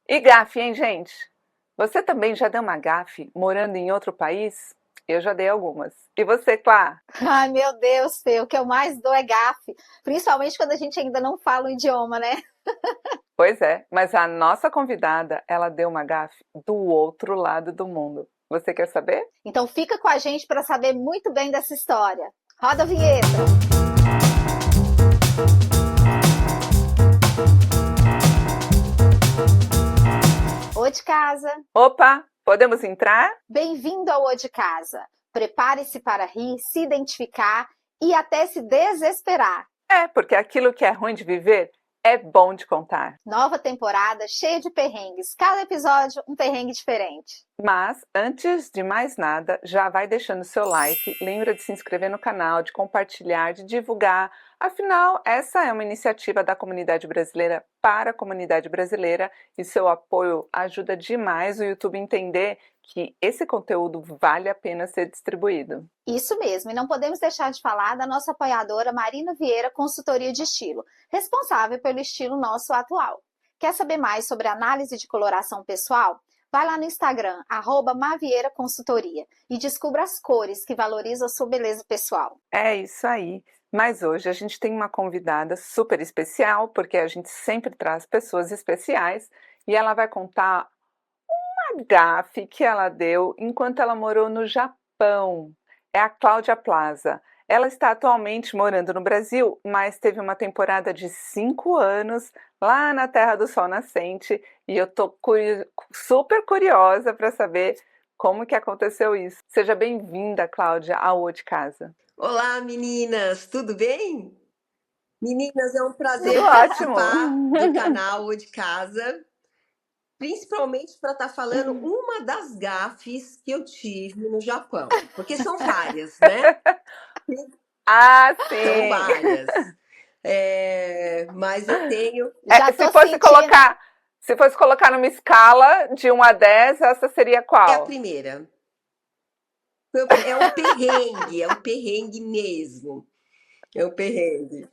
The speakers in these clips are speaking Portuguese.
E gafe, hein, gente? Você também já deu uma gafe morando em outro país? Eu já dei algumas. E você, Clá? Ai, meu Deus, Fê, o que eu mais dou é gafe, principalmente quando a gente ainda não fala o idioma, né? Pois é, mas a nossa convidada, ela deu uma gafe do outro lado do mundo. Você quer saber? Então fica com a gente para saber muito bem dessa história. Roda a vinheta. Ô de casa, Opa, podemos entrar? bem-vindo ao Ô de Casa. Prepare-se para rir, se identificar e até se desesperar. É, porque aquilo que é ruim de viver é bom de contar. Nova temporada cheia de perrengues, cada episódio um perrengue diferente. Mas, antes de mais nada, já vai deixando seu like, lembra de se inscrever no canal, de compartilhar, de divulgar. Afinal, essa é uma iniciativa da comunidade brasileira para a comunidade brasileira e seu apoio ajuda demais o YouTube a entender que esse conteúdo vale a pena ser distribuído. Isso mesmo, e não podemos deixar de falar da nossa apoiadora Marina Vieira Consultoria de Estilo, responsável pelo estilo nosso atual. Quer saber mais sobre análise de coloração pessoal? Vai lá no Instagram, @Mavieira Consultoria, e descubra as cores que valorizam a sua beleza pessoal. É isso aí. Mas hoje a gente tem uma convidada super especial, porque a gente sempre traz pessoas especiais e ela vai contar a gafe que ela deu enquanto ela morou no Japão. É a Cláudia Plaza. Ela está atualmente morando no Brasil, mas teve uma temporada de 5 anos lá na Terra do Sol Nascente e eu estou super curiosa para saber como que aconteceu isso. Seja bem-vinda, Cláudia, ao O de Casa. Olá, meninas, tudo bem? Meninas, é um Tudo prazer ótimo. participar do canal ou de casa, principalmente para estar falando uma das gafes que eu tive no Japão, porque são várias, né? Ah, São sim. várias. Mas eu tenho. Já Se tô fosse sentindo. colocar, se fosse colocar numa escala de 1 a 10, essa seria É a qual? primeira. É um perrengue mesmo. É um perrengue.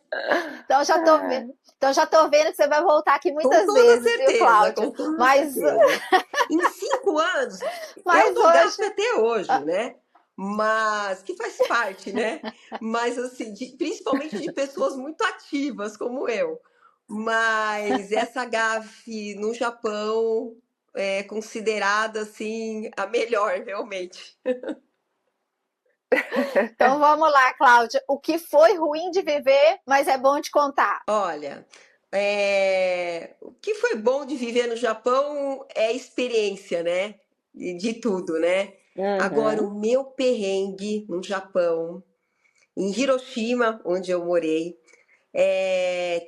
Então já tô vendo. Então já tô vendo que você vai voltar aqui Com muitas toda vezes, viu, certeza, Cláudia? com toda Mas, certeza. Em 5 anos, eu mas dou hoje. gafe até hoje, né? Mas que faz parte, né? Mas assim, principalmente de pessoas muito ativas como eu. Mas essa gafe no Japão é considerada assim a melhor, realmente. Então vamos lá, Cláudia. O que foi ruim de viver, mas é bom de contar. Olha, o que foi bom de viver no Japão é a experiência, né? De tudo, né? Agora, Uhum. o meu perrengue no Japão, em Hiroshima, onde eu morei,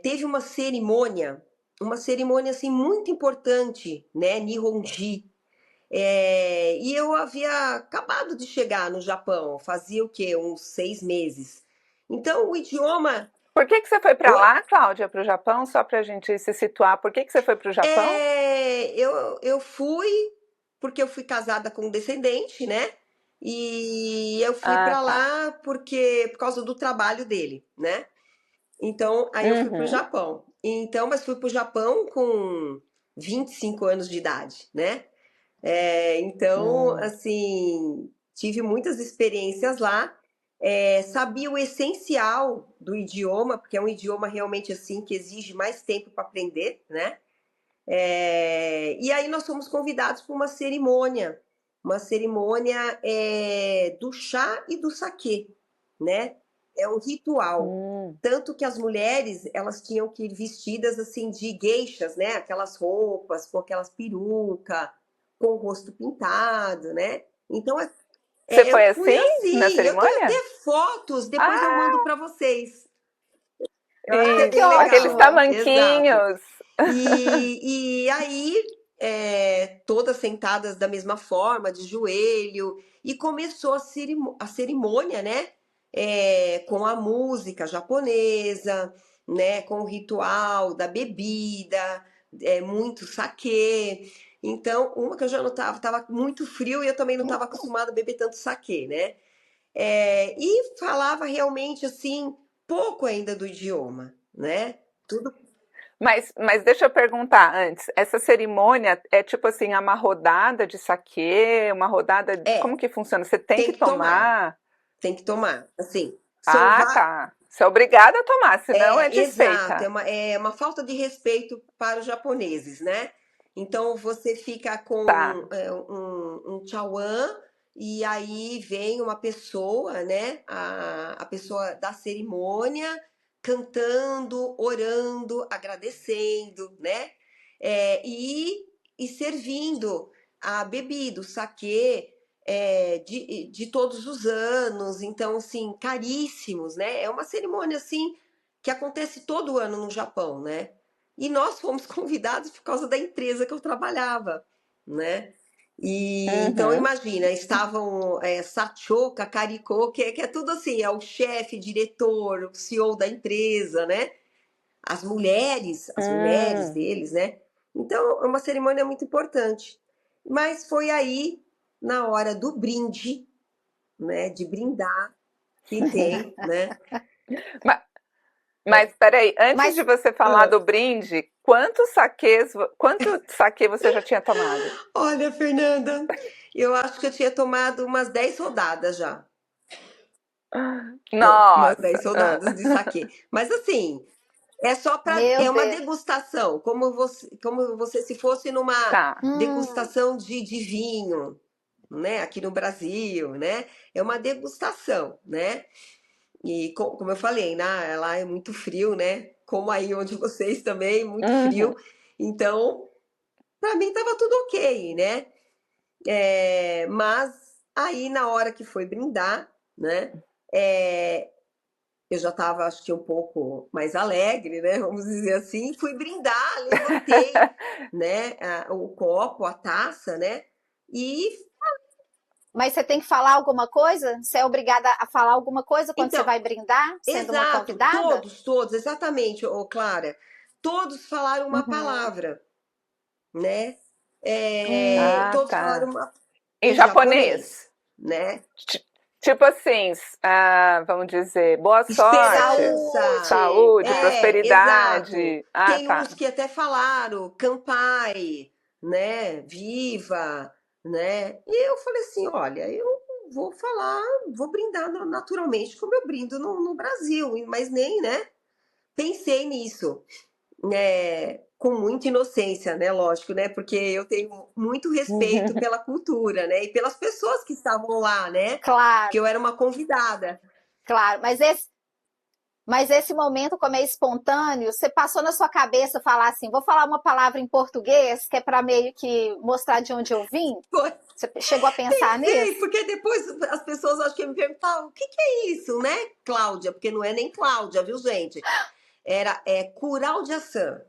teve uma cerimônia assim muito importante, né? Nihonji. E eu havia acabado de chegar no Japão, fazia o quê? Uns 6 meses. Então, o idioma. Por que que você foi para Oi? lá, Cláudia, para o Japão? Só para a gente se situar. Por que que você foi para o Japão? Eu fui porque eu fui casada com um descendente, né? E eu fui Ah, para tá. lá porque por causa do trabalho dele, né? Então, aí eu fui para o Uhum. Japão. Então, mas fui para o Japão com 25 anos de idade, né? Então, Hum. assim, tive muitas experiências lá. Sabia o essencial do idioma, porque é um idioma realmente assim que exige mais tempo para aprender, né? E aí nós fomos convidados para uma cerimônia do chá e do saquê, né? É um ritual. Hum. Tanto que as mulheres, elas tinham que ir vestidas assim de geishas, né? Aquelas roupas com aquelas peruca, com o rosto pintado, né? Então, Você eu foi fui assim na assim. Eu tenho até cerimônia? fotos, depois eu mando Ah, para vocês. Eu acho que é Ai, que bem isso, aqueles legal. ótimo! Exato. tamanquinhos. E aí, todas sentadas da mesma forma, de joelho, e começou a cerimônia, né? Com a música japonesa, né? Com o ritual da bebida, muito saquê. Então, uma que eu já não estava muito frio e eu também não estava acostumada a beber tanto saquê, né? E falava realmente assim, pouco ainda do idioma, né? Tudo. Mas deixa eu perguntar antes, essa cerimônia é tipo assim, é uma rodada de saquê, uma rodada, como É, que funciona? Você tem tem que que tomar, tomar? tem que tomar. Assim, são Ah, vários. tá. Você é obrigada a tomar, senão é Exato, desfeita. é uma falta de respeito para os japoneses, né? Então você fica Tá. com um chawan e aí vem uma pessoa, né? A pessoa da cerimônia cantando, orando, agradecendo, né? E servindo a bebida, o saquê, de todos os anos, então, assim, caríssimos, né? É uma cerimônia, assim, que acontece todo ano no Japão, né? E nós fomos convidados por causa da empresa que eu trabalhava, né? E então Uhum. imagina, estavam Sachoka, Kariko, que é tudo assim, é o chefe, diretor, o CEO da empresa, né? As mulheres Hum. deles, né? Então é uma cerimônia muito importante. Mas foi aí, na hora do brinde, né? De brindar, que tem, né? Ma- Mas, peraí, antes de Mas, você falar do brinde, quanto saquê você já tinha tomado? Olha, Fernanda, eu acho que eu tinha tomado umas 10 rodadas já. Umas Nossa! 10 rodadas de saquê. Mas assim, meu é uma Deus. degustação, como você se fosse numa Tá. Hum, degustação de vinho, né? Aqui no Brasil, né? É uma degustação, né? E como eu falei, né? Lá é muito frio, né? Como aí onde vocês também, muito frio. Uhum. Então, para mim tava tudo ok, né? Mas aí na hora que foi brindar, né? é, eu já estava, acho que um pouco mais alegre, né? Vamos dizer assim. Fui brindar, levantei, né? O copo, a taça, né? E mas você tem que falar alguma coisa? Você é obrigada a falar alguma coisa quando você então, vai brindar, sendo uma exato, convidada? todos, exatamente, ô Clara. Todos falaram uma Uhum. palavra, né? Ah, Todos falaram tá. Em em japonês. japonês, né? Ti- Tipo assim, vamos dizer, boa sorte, Esperança, Saúde. saúde, exato. prosperidade. Ah, Tem tá. uns que até falaram, Campai, né? Viva, né? E eu falei assim, olha, eu vou falar, vou brindar naturalmente como eu brindo no Brasil, mas nem, né? Pensei nisso, né? Com muita inocência, né? Lógico, né? Porque eu tenho muito respeito pela cultura, né? E pelas pessoas que estavam lá, né? Claro, Porque eu era uma convidada. claro. Mas esse momento, como é espontâneo, você passou na sua cabeça falar assim: vou falar uma palavra em português, que é para meio que mostrar de onde eu vim? Você chegou a pensar Sei, nisso? porque depois as pessoas acho que me perguntavam o que que é isso, né, Cláudia? Porque não é nem Cláudia, viu, gente? Curau de Assan.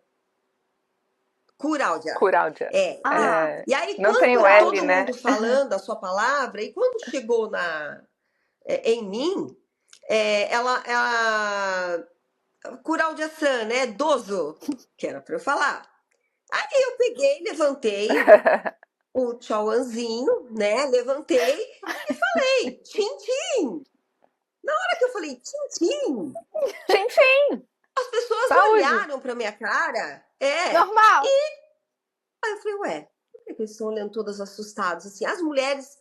Curáudia. Curaudia. Ah, É, E aí, não tem quando o L, todo Cláudia. né? mundo falando a sua palavra, e quando chegou em mim, ela Curáudia San, né? Dozo, que era para eu falar. Aí eu peguei, levantei o tchauanzinho, né? Levantei e falei, tchim-tchim. Na hora que eu falei tchim-tchim, Tchim, tchim. as pessoas Saúde. olharam pra minha cara. Normal. Aí eu falei, ué, por que eles estão olhando todas assustados? Assim, as mulheres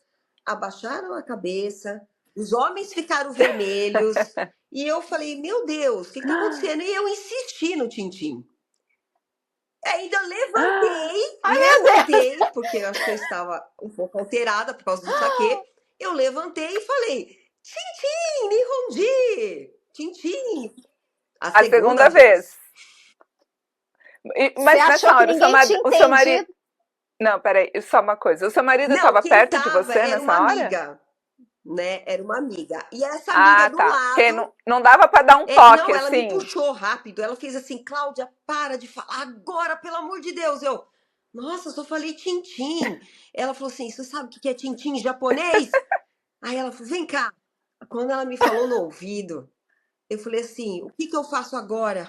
abaixaram a cabeça, os homens ficaram vermelhos. E eu falei, meu Deus, o que está acontecendo? E eu insisti no tintim. Ainda Ai, meu Deus. levantei, porque eu acho que eu estava um pouco alterada por causa do saquê. Eu levantei e falei, Tintim, Nihonji, Tintim. A A segunda segunda vez. vez. Você Mas nessa achou que hora, ninguém tinha o seu marido. entendido? Não, peraí, só uma coisa. O seu marido Não, estava quem perto de estava você era uma nessa hora? amiga, né? Era uma amiga. E essa amiga Ah, do tá. Porque lado, não dava para dar um toque não, ela me assim. puxou rápido. Ela fez assim, Cláudia, para de falar agora, pelo amor de Deus. Nossa, eu só falei tintim. Ela falou assim, você sabe o que é tintim em japonês? Aí ela falou, vem cá. Quando ela me falou no ouvido, eu falei assim, o que que eu faço agora?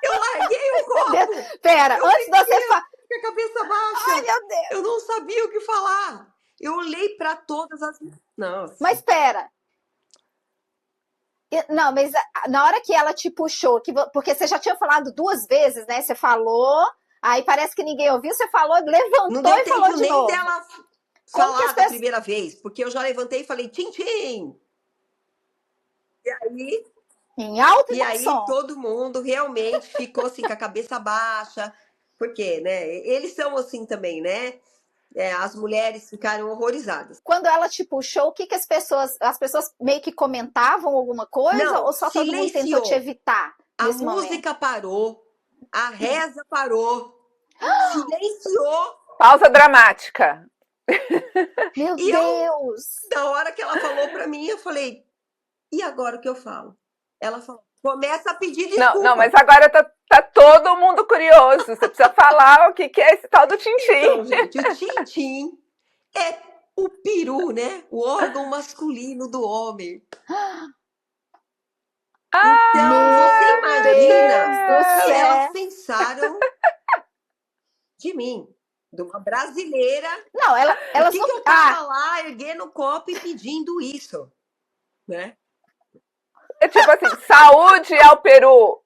Eu larguei o copo. Pera, Eu antes de você fiquei falar. com a cabeça Ai, baixa. meu Deus. Eu não sabia o que falar. Eu olhei para todas as. Nossa. Mas pera, Não, mas na hora que ela te puxou, porque você já tinha falado 2 vezes, né? Você falou, aí parece que ninguém ouviu, você falou, Não levantou deu e falou tempo de nem novo. dela Como que falar as da pessoas. primeira vez, porque eu já levantei e falei tchim, tchim. Em alto e E bom aí som. todo mundo realmente ficou assim com a cabeça baixa, porque, né? Eles são assim também, né? As mulheres ficaram horrorizadas. Quando ela te puxou, o que que as pessoas meio que comentavam alguma coisa ou Não, só todo mundo tentou te silenciou. evitar A nesse momento? música parou, a reza parou, silenciou. Pausa dramática. Meu E eu, Deus! da hora que ela falou pra mim, eu falei, e agora o que eu falo? Ela falou, começa a pedir Não, não, mas desculpa. agora tá todo mundo curioso. Você precisa falar o que é esse tal do Então, tintim. gente, o tim-tim é o peru, né? O órgão masculino do homem. Então, você Meu imagina Deus do o que elas céu! pensaram de mim, de uma brasileira. Não, Por elas que não. que eu tava lá erguendo o copo e pedindo isso, né? É tipo assim, saúde ao Peru.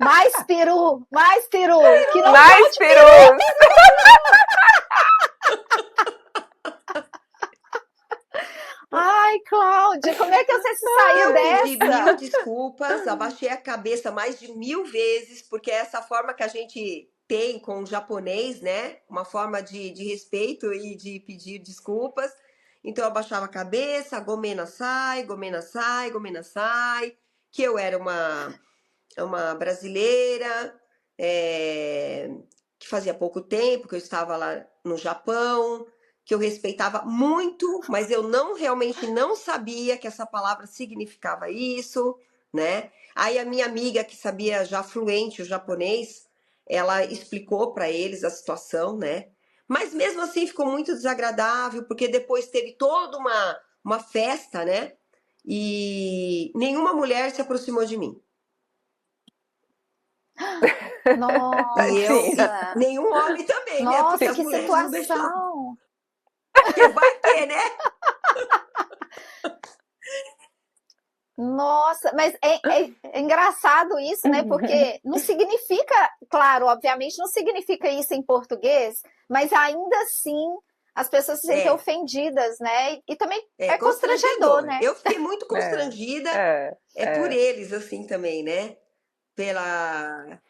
Mais peru, que não Mais falte peru. perus. Ai, Cláudia, como é que você se saiu Eu pedi dessa? 1000 desculpas, abaixei a cabeça mais de 1000 vezes, porque é essa forma que a gente tem com o japonês, né? Uma forma de respeito e de pedir desculpas. Então eu abaixava a cabeça, gomena sai, gomena sai, que eu era uma brasileira, que fazia pouco tempo que eu estava lá no Japão, que eu respeitava muito, mas eu realmente não sabia que essa palavra significava isso, né? Aí a minha amiga que sabia já fluente o japonês, ela explicou para eles a situação, né? Mas mesmo assim ficou muito desagradável, porque depois teve toda uma festa, né? E nenhuma mulher se aproximou de mim. E Nossa, nenhum homem também, né? Porque nossa, as que mulheres não deixavam. situação. Porque vai que, né? Nossa, mas é engraçado isso, né? Porque não significa, claro, obviamente não significa isso em português, mas ainda assim as pessoas se sentem É, ofendidas, né? E também é é constrangedor, constrangedor. né? Eu fiquei muito É, constrangida, é, por é. eles, assim, também, né? Pela.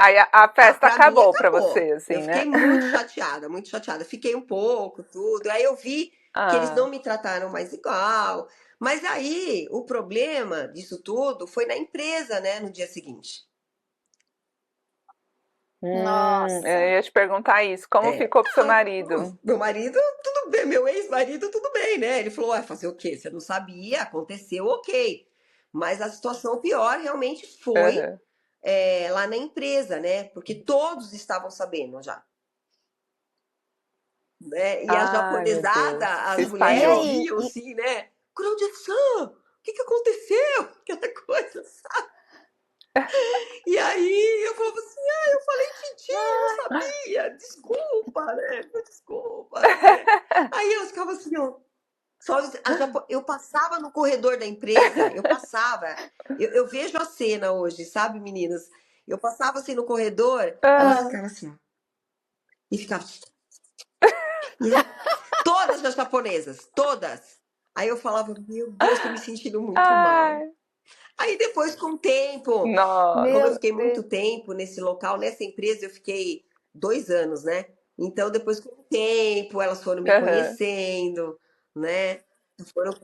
Aí a Ah, festa pra mim acabou pra acabou. você, Eu assim, fiquei né? muito chateada, muito chateada. Fiquei um pouco, tudo. Aí eu vi que eles não Ah, me trataram mais igual. Mas aí o problema disso tudo foi na empresa, né? No dia seguinte. eu Nossa. ia te perguntar isso. Como É. ficou pro seu Ah, marido? meu marido, tudo bem, meu ex-marido, tudo bem, né? Ele falou: fazer o quê? Você não sabia, aconteceu, ok. Mas a situação pior realmente foi Aham. lá na empresa, né? Porque todos estavam sabendo já, né? E a Ai, meu japonesada, Deus. Se as E mulheres espalhou. aí? vinham assim, né? Claudia-san, o que que aconteceu? Aquela coisa. E aí eu falava assim, eu falei, Titi, não sabia, desculpa, né? Desculpa, né? Aí elas ficavam assim, ó. Eu passava no corredor da empresa, eu vejo a cena hoje, sabe, meninas? Eu passava assim no corredor, elas Ah, ficavam assim, ó, e ficavam. E aí, todas as japonesas, todas. Aí eu falava, meu Deus, tô me sentindo muito mal. ai, Aí depois, com o tempo, como eu nossa. Meu fiquei muito Deus. tempo nesse local, nessa empresa, eu fiquei 2 anos, né? Então, depois, com o tempo, elas foram me Aham, conhecendo, né? Foram,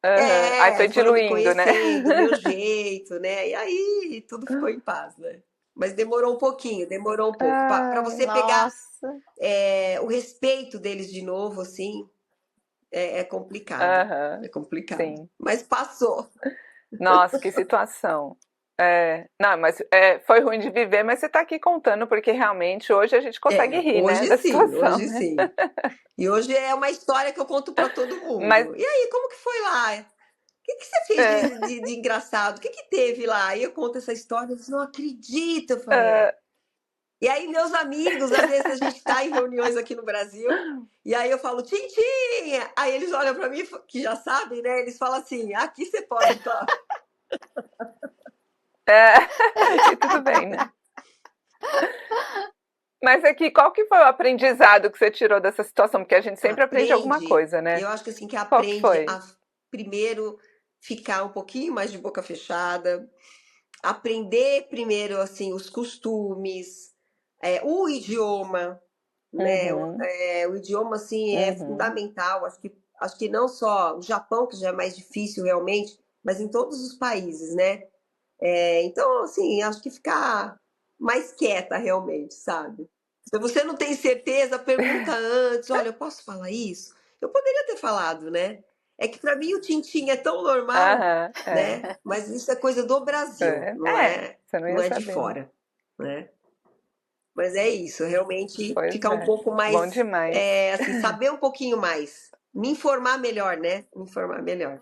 aham. Aí foi foram me diluindo, né? conhecendo, o meu jeito, né? E aí tudo ficou em paz, né? Mas demorou um pouquinho, demorou um pouco. Para Ai, você pegar Nossa. o respeito deles de novo, assim, é complicado. É aham, complicado. sim. Mas passou. Nossa, que situação. Não, mas foi ruim de viver, mas você tá aqui contando, porque realmente hoje a gente consegue rir, né, Hoje da sim, situação, hoje né? sim. E hoje é uma história que eu conto para todo Mas, mundo. E aí, como que foi lá? O que que você fez é, de engraçado? O que que teve lá? Aí eu conto essa história, eles não acreditam. Eu falei, é, E aí, meus amigos, às vezes a gente está em reuniões aqui no Brasil, e aí eu falo, Tintim! Aí eles olham para mim, que já sabem, né? Eles falam assim, aqui você pode estar. Aqui tudo bem, né? Mas aqui, qual que foi o aprendizado que você tirou dessa situação? Porque a gente sempre aprende alguma coisa, né? Eu acho que assim, que Qual que aprende foi? a primeiro ficar um pouquinho mais de boca fechada, aprender primeiro assim os costumes, o idioma, né? Uhum, O idioma assim é uhum. fundamental. Acho que não só o Japão, que já é mais difícil realmente, mas em todos os países, né? Então, assim, acho que ficar mais quieta realmente, sabe? Se você não tem certeza, pergunta antes. Olha, eu posso falar isso? Eu poderia ter falado, né? É que para mim o tintim é tão normal, Aham, né? Mas isso é coisa do Brasil, você não não ia é de saber, né? fora, né? Mas é isso, realmente Pois ficar um é, pouco bom mais, demais. assim, saber um pouquinho mais, me informar melhor, né? Me informar melhor.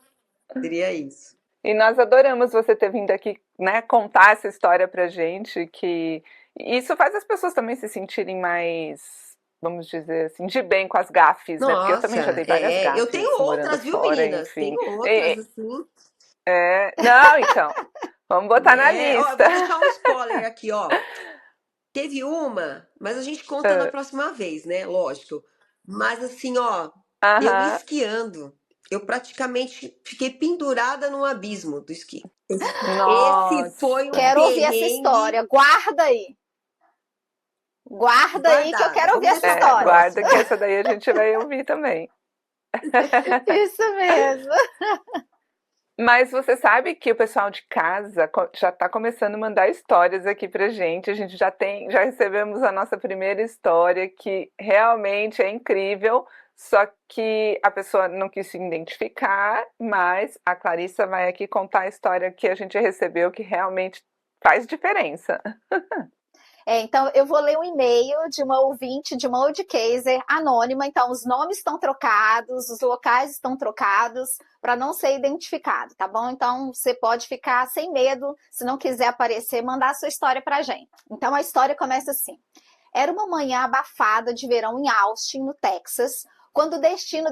Seria isso. E nós adoramos você ter vindo aqui, né, contar essa história pra gente, que isso faz as pessoas também se sentirem mais, vamos dizer assim, de bem com as gafes, né? Porque eu também já Nossa, dei várias eu tenho gafes morando outras, viu, fora, meninas? enfim. Tenho outras, assim, Não, então, vamos botar na né? Ó, eu lista. vou deixar um spoiler aqui, ó. Teve uma, mas a gente conta na Ah, próxima vez, né? Lógico. Mas assim, ó, eu aham. esquiando, eu praticamente fiquei pendurada num abismo do esqui. Esse foi um Nossa. Quero ouvir essa perrengue história. Guarda aí. Guarda aí que eu guardada. quero ouvir Vamos essa deixar para a história. Guarda próxima. que essa daí a gente vai ouvir também. Isso mesmo. Mas você sabe que o pessoal de casa já está começando a mandar histórias aqui pra gente. A gente já recebemos a nossa primeira história, que realmente é incrível, só que a pessoa não quis se identificar, mas a Clarissa vai aqui contar a história que a gente recebeu, que realmente faz diferença. Então, eu vou ler um e-mail de uma ouvinte de uma Oldcaser anônima. Então, os nomes estão trocados, os locais estão trocados para não ser identificado, tá bom? Então, você pode ficar sem medo, se não quiser aparecer, mandar a sua história para a gente. Então, a história começa assim. Era uma manhã abafada de verão em Austin, no Texas, quando o destino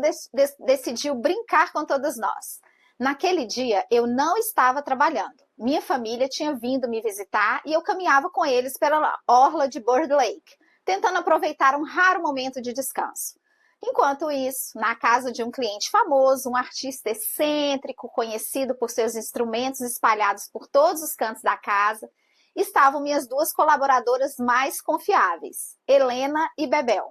decidiu brincar com todas nós. Naquele dia, eu não estava trabalhando. Minha família tinha vindo me visitar e eu caminhava com eles pela orla de Bird Lake, tentando aproveitar um raro momento de descanso. Enquanto isso, na casa de um cliente famoso, um artista excêntrico, conhecido por seus instrumentos espalhados por todos os cantos da casa, estavam minhas duas colaboradoras mais confiáveis, Helena e Bebel.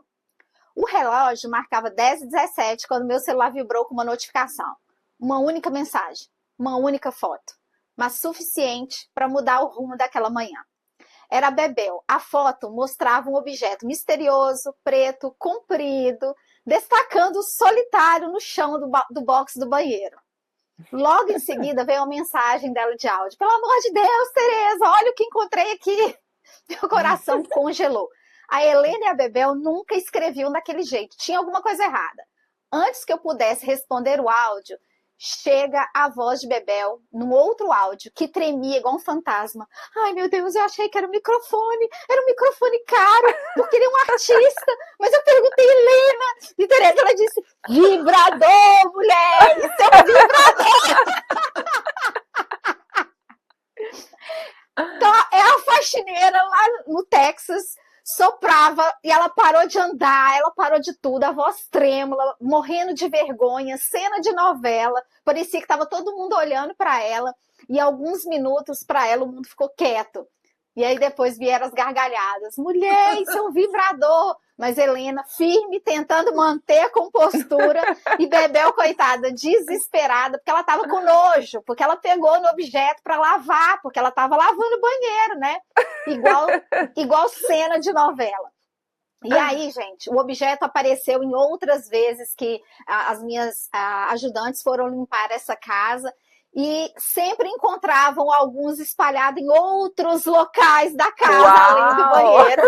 O relógio marcava 10h17 quando meu celular vibrou com uma notificação. Uma única mensagem, uma única foto, mas suficiente para mudar o rumo daquela manhã. Era a Bebel. A foto mostrava um objeto misterioso, preto, comprido, destacando solitário no chão do box do banheiro. Logo em seguida veio a mensagem dela de áudio. Pelo amor de Deus, Tereza, olha o que encontrei aqui. Meu coração congelou. A Helena e a Bebel nunca escreviam daquele jeito. Tinha alguma coisa errada. Antes que eu pudesse responder o áudio, chega a voz de Bebel num outro áudio que tremia igual um fantasma. Ai, meu Deus, eu achei que era um microfone caro, porque ele é um artista. Mas eu perguntei, Helena, e Tereza, ela disse, vibrador, mulher, isso é um vibrador. Então, a faxineira lá no Texas soprava e ela parou de andar, ela parou de tudo, a voz trêmula, morrendo de vergonha, cena de novela, parecia que estava todo mundo olhando para ela e alguns minutos para ela o mundo ficou quieto. E aí depois vieram as gargalhadas. Mulher, isso é um vibrador. Mas Helena, firme, tentando manter a compostura. E Bebel, coitada, desesperada, porque ela estava com nojo. Porque ela pegou no objeto para lavar, porque ela estava lavando o banheiro, né? Igual cena de novela. E aí, gente, o objeto apareceu em outras vezes que as minhas ajudantes foram limpar essa casa e sempre encontravam alguns espalhados em outros locais da casa, Uau! além do banheiro.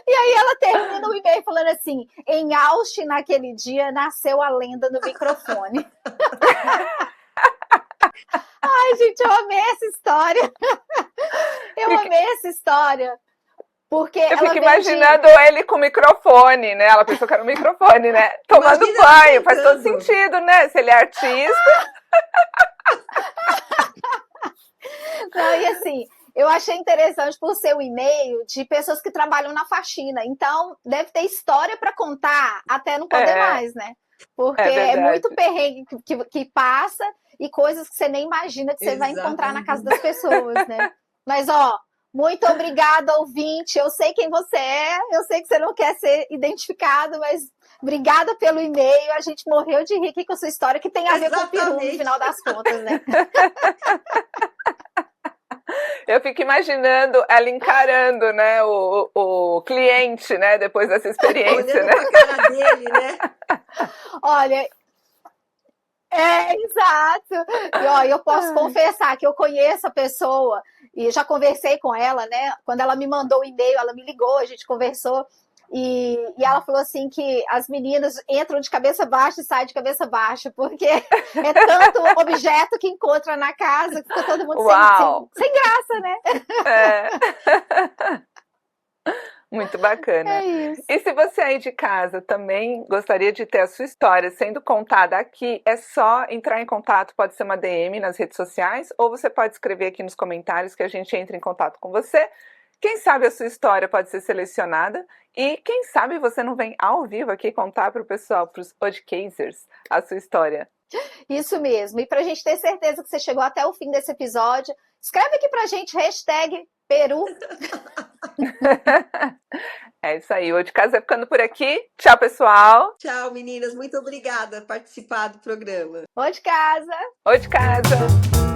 E aí ela termina o e-mail falando assim, em Austin, naquele dia, nasceu a lenda no microfone. Ai, gente, eu amei essa história. Eu amei essa história. Porque Eu ela fico vem imaginando ele com o microfone, né? Ela pensou que era um microfone, né? Tomando Imagina banho. Faz todo cantando. sentido, né? Se ele é artista. Não, e assim, eu achei interessante por ser um e-mail de pessoas que trabalham na faxina. Então, deve ter história para contar até não poder É, mais, né? Porque é é verdade. muito perrengue que passa e coisas que você nem imagina que você vai encontrar na casa das pessoas, né? Mas, ó, muito obrigada, ouvinte. Eu sei quem você é, eu sei que você não quer ser identificado, mas obrigada pelo e-mail. A gente morreu de rir aqui com a sua história, que tem a ver com o peru no Exatamente. final das contas, né? Eu fico imaginando ela encarando, né, o cliente, né, depois dessa experiência, Olhando né? com a cara dele, né? Olha, exato. E ó, eu posso confessar que eu conheço a pessoa e já conversei com ela, né? Quando ela me mandou o e-mail, ela me ligou, a gente conversou. E ela falou assim que as meninas entram de cabeça baixa e saem de cabeça baixa, porque é tanto objeto que encontra na casa que fica todo mundo Uau! sem graça, né? É. Muito bacana. É isso. E se você aí de casa também gostaria de ter a sua história sendo contada aqui, é só entrar em contato, pode ser uma DM nas redes sociais, ou você pode escrever aqui nos comentários que a gente entra em contato com você. Quem sabe a sua história pode ser selecionada e quem sabe você não vem ao vivo aqui contar para o pessoal, para os podcasters, a sua história. Isso mesmo. E para a gente ter certeza que você chegou até o fim desse episódio, escreve aqui para a gente, #Peru. É isso aí, o De Casa vai ficando por aqui. Tchau, pessoal. Tchau, meninas. Muito obrigada por participar do programa. Ou de casa. O De Casa.